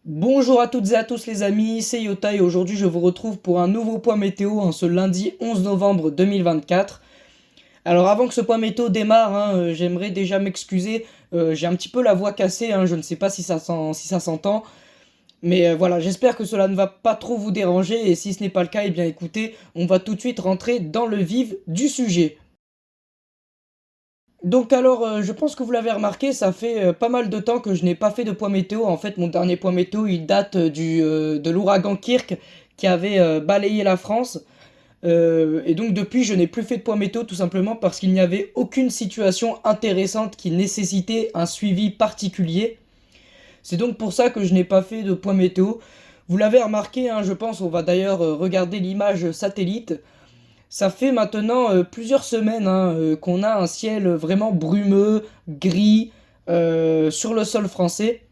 Bonjour à toutes et à tous les amis, c'est Yota et aujourd'hui je vous retrouve pour un nouveau point météo en ce lundi 11 novembre 2024. Alors avant que ce point météo démarre, j'aimerais déjà m'excuser, j'ai un petit peu la voix cassée, je ne sais pas si ça s'entend. Mais voilà, j'espère que cela ne va pas trop vous déranger et si ce n'est pas le cas, eh bien écoutez, on va tout de suite rentrer dans le vif du sujet. Donc alors, je pense que vous l'avez remarqué, ça fait, pas mal de temps que je n'ai pas fait de point météo. En fait, mon dernier point météo, il date, de l'ouragan Kirk qui avait, balayé la France. Et donc depuis, je n'ai plus fait de point météo tout simplement parce qu'il n'y avait aucune situation intéressante qui nécessitait un suivi particulier. C'est donc pour ça que je n'ai pas fait de point météo. Vous l'avez remarqué, je pense, on va d'ailleurs, regarder l'image satellite. Ça fait maintenant plusieurs semaines qu'on a un ciel vraiment brumeux, gris, sur le sol français.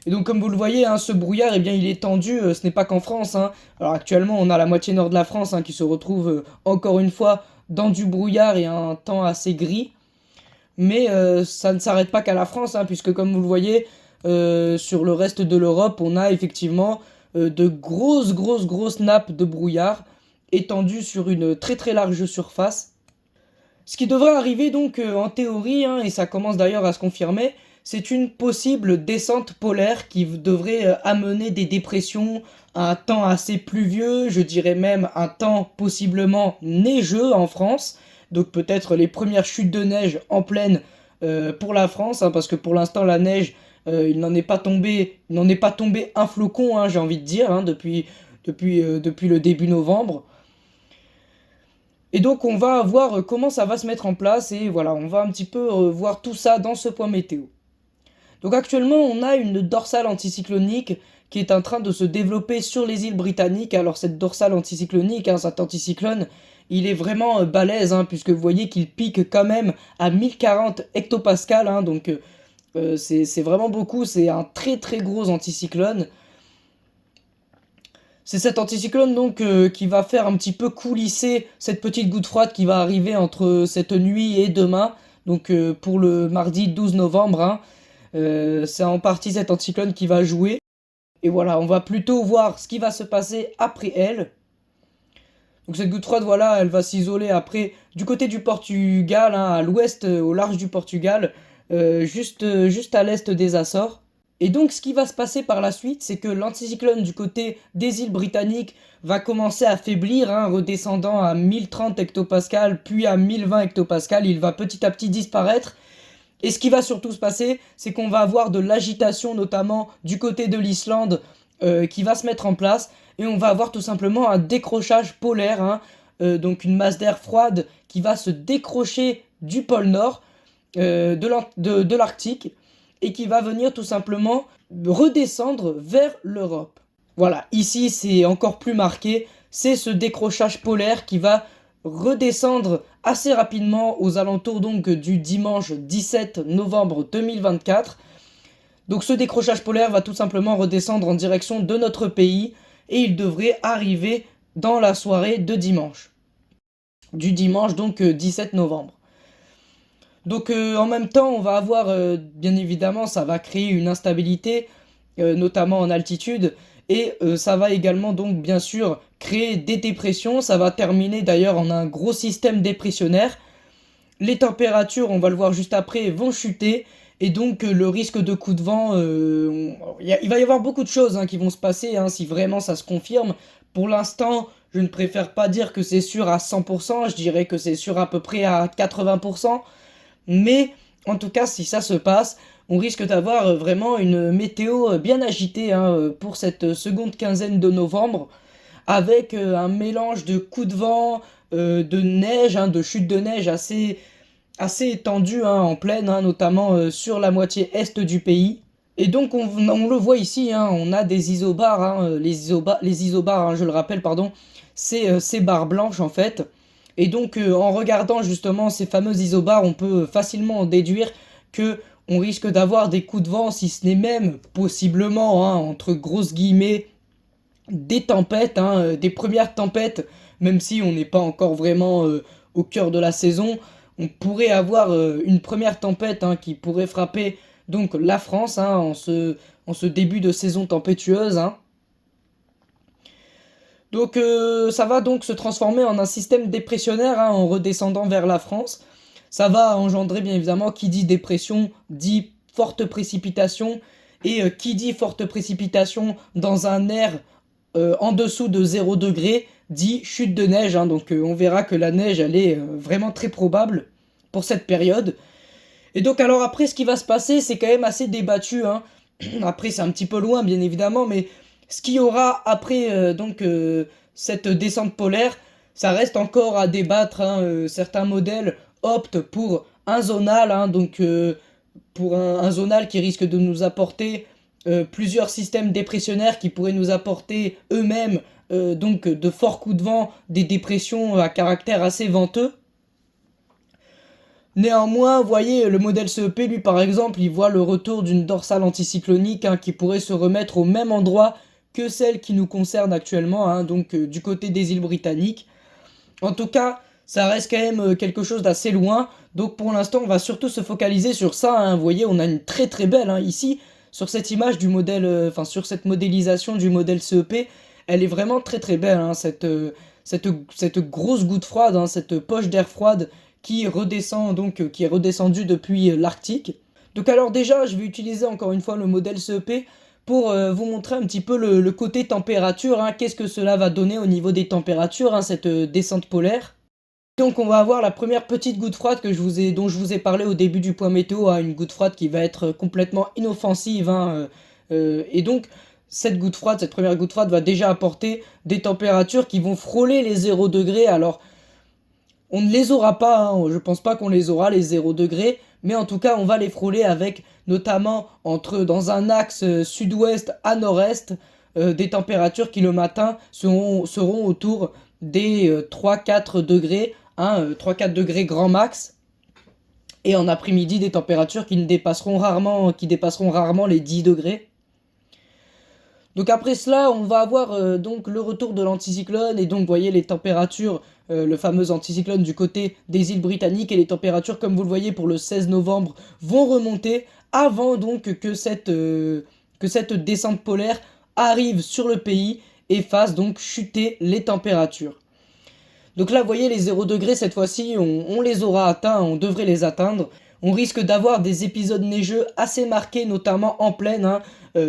Et donc comme vous le voyez, ce brouillard, eh bien, il est tendu, ce n'est pas qu'en France. Alors actuellement, on a la moitié nord de la France qui se retrouve encore une fois dans du brouillard et un temps assez gris. Mais ça ne s'arrête pas qu'à la France, puisque comme vous le voyez, sur le reste de l'Europe, on a effectivement de grosses nappes de brouillard étendues sur une très très large surface. Ce qui devrait arriver donc en théorie, et ça commence d'ailleurs à se confirmer, c'est une possible descente polaire qui devrait amener des dépressions, un temps assez pluvieux, je dirais même un temps possiblement neigeux en France. Donc peut-être les premières chutes de neige en pleine pour la France, parce que pour l'instant la neige, il n'en est pas tombé un flocon, j'ai envie de dire, depuis le début novembre. Et donc on va voir comment ça va se mettre en place et voilà, on va un petit peu voir tout ça dans ce point météo. Donc actuellement on a une dorsale anticyclonique qui est en train de se développer sur les îles britanniques. Alors cette dorsale anticyclonique, cet anticyclone, il est vraiment balèze, puisque vous voyez qu'il pique quand même à 1040 hectopascales, donc c'est vraiment beaucoup, c'est un très très gros anticyclone. C'est cet anticyclone donc qui va faire un petit peu coulisser cette petite goutte froide qui va arriver entre cette nuit et demain, donc pour le mardi 12 novembre. C'est en partie cet anticyclone qui va jouer. Et voilà, on va plutôt voir ce qui va se passer après elle. Donc cette goutte froide, voilà, elle va s'isoler après du côté du Portugal, à l'ouest, au large du Portugal, juste à l'est des Açores. Et donc ce qui va se passer par la suite, c'est que l'anticyclone du côté des îles britanniques va commencer à faiblir, redescendant à 1030 hectopascales, puis à 1020 hectopascales, il va petit à petit disparaître. Et ce qui va surtout se passer, c'est qu'on va avoir de l'agitation, notamment du côté de l'Islande, qui va se mettre en place, et on va avoir tout simplement un décrochage polaire, donc une masse d'air froide qui va se décrocher du pôle Nord, de l'Arctique, et qui va venir tout simplement redescendre vers l'Europe. Voilà, ici c'est encore plus marqué, c'est ce décrochage polaire qui va redescendre assez rapidement aux alentours donc du dimanche 17 novembre 2024. Donc ce décrochage polaire va tout simplement redescendre en direction de notre pays et il devrait arriver dans la soirée de dimanche. Du dimanche donc 17 novembre. Donc en même temps, on va avoir, bien évidemment, ça va créer une instabilité, notamment en altitude, et ça va également donc bien sûr créer des dépressions, ça va terminer d'ailleurs en un gros système dépressionnaire. Les températures, on va le voir juste après, vont chuter, et donc le risque de coup de vent, il va y avoir beaucoup de choses qui vont se passer si vraiment ça se confirme. Pour l'instant, je ne préfère pas dire que c'est sûr à 100%, je dirais que c'est sûr à peu près à 80%. Mais en tout cas, si ça se passe, on risque d'avoir vraiment une météo bien agitée pour cette seconde quinzaine de novembre, avec un mélange de coups de vent, de neige, de chute de neige assez étendue en pleine, notamment sur la moitié est du pays. Et donc on le voit ici, on a des isobars, les isobars, je le rappelle, pardon, c'est ces barres blanches en fait. Et donc en regardant justement ces fameux isobars, on peut facilement en déduire que on risque d'avoir des coups de vent, si ce n'est même possiblement, hein, entre grosses guillemets, des tempêtes, hein, des premières tempêtes, même si on n'est pas encore vraiment au cœur de la saison. On pourrait avoir une première tempête, hein, qui pourrait frapper donc la France, hein, en ce début de saison tempétueuse, hein. Donc ça va donc se transformer en un système dépressionnaire, hein, en redescendant vers la France. Ça va engendrer bien évidemment, qui dit dépression dit forte précipitation, et qui dit forte précipitation dans un air en dessous de 0 degré dit chute de neige, hein. Donc on verra que la neige elle est vraiment très probable pour cette période. Et donc alors après ce qui va se passer c'est quand même assez débattu, hein. Après c'est un petit peu loin bien évidemment, mais ce qu'il y aura après cette descente polaire, ça reste encore à débattre, hein. Certains modèles optent pour un zonal, hein, pour un zonal qui risque de nous apporter plusieurs systèmes dépressionnaires qui pourraient nous apporter eux-mêmes donc de forts coups de vent, des dépressions à caractère assez venteux. Néanmoins, vous voyez, le modèle CEP, lui, par exemple, il voit le retour d'une dorsale anticyclonique, hein, qui pourrait se remettre au même endroit que celle qui nous concerne actuellement, hein, donc du côté des îles britanniques. En tout cas, ça reste quand même quelque chose d'assez loin, donc pour l'instant, on va surtout se focaliser sur ça, hein. Vous voyez, on a une très très belle, hein, ici, sur cette image du modèle, sur cette modélisation du modèle CEP, elle est vraiment très très belle, hein, cette grosse goutte froide, hein, cette poche d'air froide qui redescend donc qui est redescendue depuis l'Arctique. Donc alors déjà, je vais utiliser encore une fois le modèle CEP pour vous montrer un petit peu le côté température, hein. Qu'est-ce que cela va donner au niveau des températures, hein, cette descente polaire. Donc on va avoir la première petite goutte froide dont je vous ai parlé au début du point météo, hein, une goutte froide qui va être complètement inoffensive, hein, et donc cette première goutte froide va déjà apporter des températures qui vont frôler les 0 degrés. Alors on ne les aura pas, hein, je pense pas qu'on les aura les 0 degrés, mais en tout cas on va les frôler avec notamment dans un axe sud-ouest à nord-est, des températures qui le matin seront autour des 3-4 degrés, hein, 3-4 degrés grand max, et en après-midi des températures qui dépasseront rarement les 10 degrés. Donc après cela, on va avoir donc le retour de l'anticyclone, et donc vous voyez les températures, le fameux anticyclone du côté des îles britanniques, et les températures, comme vous le voyez pour le 16 novembre, vont remonter avant donc que cette descente polaire arrive sur le pays et fasse donc chuter les températures. Donc là, vous voyez, les 0 degrés, cette fois-ci, on les aura atteints, on devrait les atteindre. On risque d'avoir des épisodes neigeux assez marqués, notamment en plaine, hein,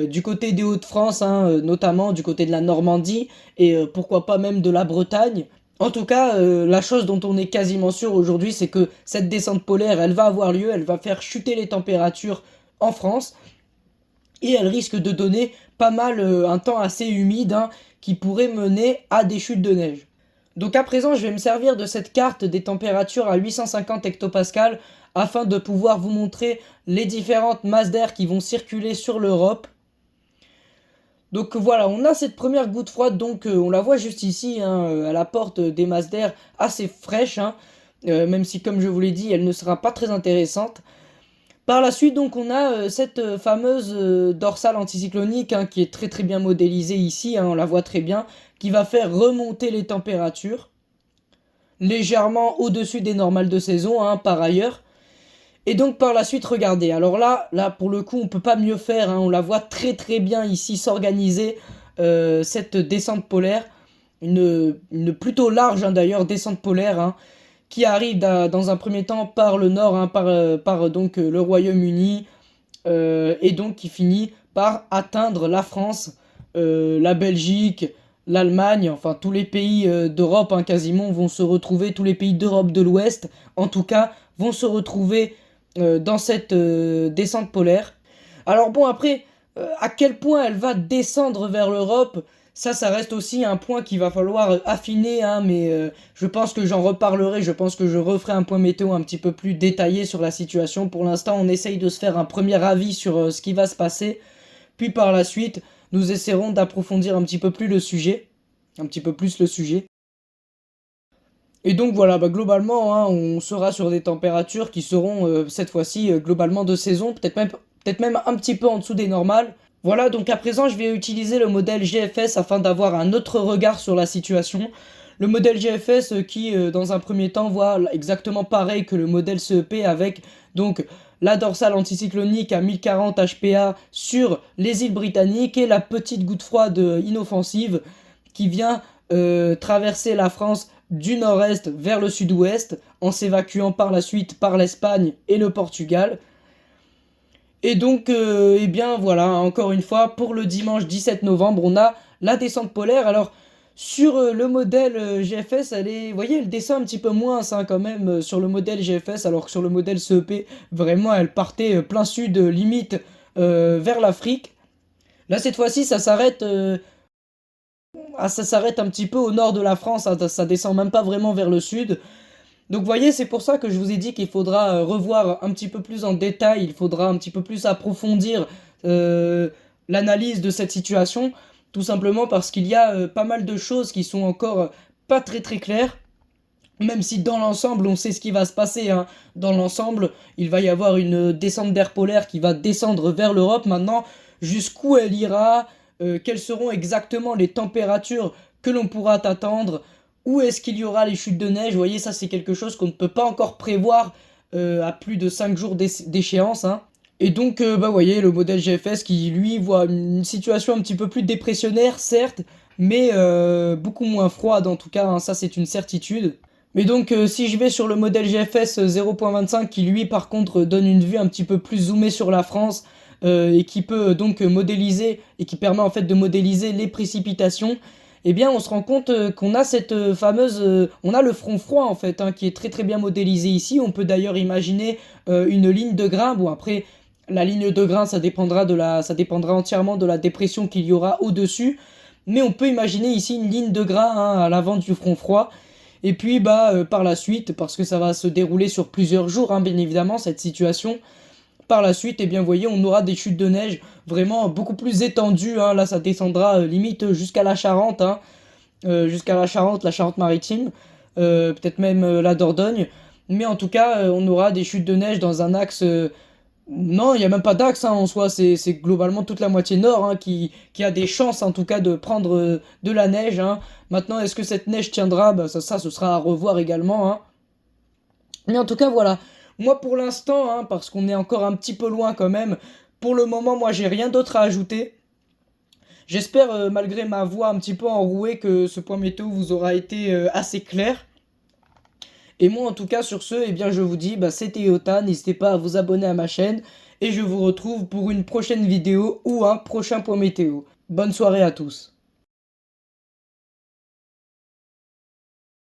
du côté des Hauts-de-France, hein, notamment du côté de la Normandie, et pourquoi pas même de la Bretagne. En tout cas, la chose dont on est quasiment sûr aujourd'hui, c'est que cette descente polaire, elle va avoir lieu, elle va faire chuter les températures en France, et elle risque de donner pas mal un temps assez humide, hein, qui pourrait mener à des chutes de neige. Donc à présent, je vais me servir de cette carte des températures à 850 hectopascales afin de pouvoir vous montrer les différentes masses d'air qui vont circuler sur l'Europe. Donc voilà, on a cette première goutte froide, donc on la voit juste ici, hein, elle apporte des masses d'air assez fraîches, hein, même si comme je vous l'ai dit, elle ne sera pas très intéressante. Par la suite, donc, on a cette fameuse dorsale anticyclonique, hein, qui est très très bien modélisée ici, hein, on la voit très bien, qui va faire remonter les températures légèrement au-dessus des normales de saison, hein, par ailleurs. Et donc par la suite, regardez, alors là pour le coup, on peut pas mieux faire, hein, on la voit très très bien ici s'organiser, cette descente polaire, une plutôt large, hein, d'ailleurs, descente polaire, hein, qui arrive dans un premier temps par le nord, hein, par donc le Royaume-Uni, et donc qui finit par atteindre la France, la Belgique, l'Allemagne, enfin tous les pays d'Europe, hein, quasiment vont se retrouver, tous les pays d'Europe de l'Ouest en tout cas vont se retrouver dans cette descente polaire. Alors bon, après, à quel point elle va descendre vers l'Europe, ça reste aussi un point qu'il va falloir affiner, hein, mais je pense que j'en reparlerai, je pense que je referai un point météo un petit peu plus détaillé sur la situation. Pour l'instant, on essaye de se faire un premier avis sur ce qui va se passer, puis par la suite, nous essaierons d'approfondir un petit peu plus le sujet, un petit peu plus le sujet. Et donc voilà, bah, globalement, hein, on sera sur des températures qui seront cette fois-ci globalement de saison, peut-être même un petit peu en dessous des normales. Voilà, donc à présent, je vais utiliser le modèle GFS afin d'avoir un autre regard sur la situation. Le modèle GFS qui, dans un premier temps, voit exactement pareil que le modèle CEP avec donc la dorsale anticyclonique à 1040 HPA sur les îles britanniques et la petite goutte froide inoffensive qui vient traverser la France du nord-est vers le sud-ouest en s'évacuant par la suite par l'Espagne et le Portugal. Et donc, eh bien voilà, encore une fois, pour le dimanche 17 novembre, on a la descente polaire. Alors, sur le modèle GFS, vous voyez, elle descend un petit peu moins hein, quand même sur le modèle GFS, alors que sur le modèle CEP, vraiment, elle partait plein sud, limite vers l'Afrique. Là, cette fois-ci, ça s'arrête un petit peu au nord de la France, hein, ça descend même pas vraiment vers le sud. Donc vous voyez, c'est pour ça que je vous ai dit qu'il faudra revoir un petit peu plus en détail, il faudra un petit peu plus approfondir euh, l'analyse de cette situation, tout simplement parce qu'il y a pas mal de choses qui sont encore pas très très claires, même si dans l'ensemble on sait ce qui va se passer, hein. Dans l'ensemble, il va y avoir une descente d'air polaire qui va descendre vers l'Europe. Maintenant, jusqu'où elle ira, quelles seront exactement les températures que l'on pourra attendre, où est-ce qu'il y aura les chutes de neige, vous voyez, ça c'est quelque chose qu'on ne peut pas encore prévoir à plus de 5 jours d'échéance, hein. Et donc, bah, vous voyez, le modèle GFS qui, lui, voit une situation un petit peu plus dépressionnaire, certes, mais beaucoup moins froide en tout cas, hein, ça c'est une certitude. Mais donc, si je vais sur le modèle GFS 0.25 qui, lui, par contre, donne une vue un petit peu plus zoomée sur la France et qui peut donc modéliser et qui permet en fait de modéliser les précipitations, eh bien, on se rend compte qu'on a cette fameuse, on a le front froid en fait, hein, qui est très très bien modélisé ici. On peut d'ailleurs imaginer une ligne de grain. Bon, après, la ligne de grain, ça dépendra entièrement de la dépression qu'il y aura au-dessus. Mais on peut imaginer ici une ligne de grain hein, à l'avant du front froid. Et puis bah par la suite, parce que ça va se dérouler sur plusieurs jours, hein, bien évidemment, cette situation, par la suite, eh bien, vous voyez, on aura des chutes de neige vraiment beaucoup plus étendues, hein. Là, ça descendra limite jusqu'à la Charente, hein, jusqu'à la Charente-Maritime, peut-être même la Dordogne. Mais en tout cas, on aura des chutes de neige dans un axe non, il n'y a même pas d'axe hein, en soi, c'est globalement toute la moitié nord hein, qui a des chances en tout cas de prendre de la neige, hein. Maintenant, est-ce que cette neige tiendra? Bah, ça, ce sera à revoir également, hein. Mais en tout cas, voilà. Moi, pour l'instant, hein, parce qu'on est encore un petit peu loin quand même, pour le moment, moi, j'ai rien d'autre à ajouter. J'espère, malgré ma voix un petit peu enrouée, que ce point météo vous aura été assez clair. Et moi, en tout cas, sur ce, eh bien, je vous dis, bah, c'était Yota. N'hésitez pas à vous abonner à ma chaîne. Et je vous retrouve pour une prochaine vidéo ou un prochain point météo. Bonne soirée à tous.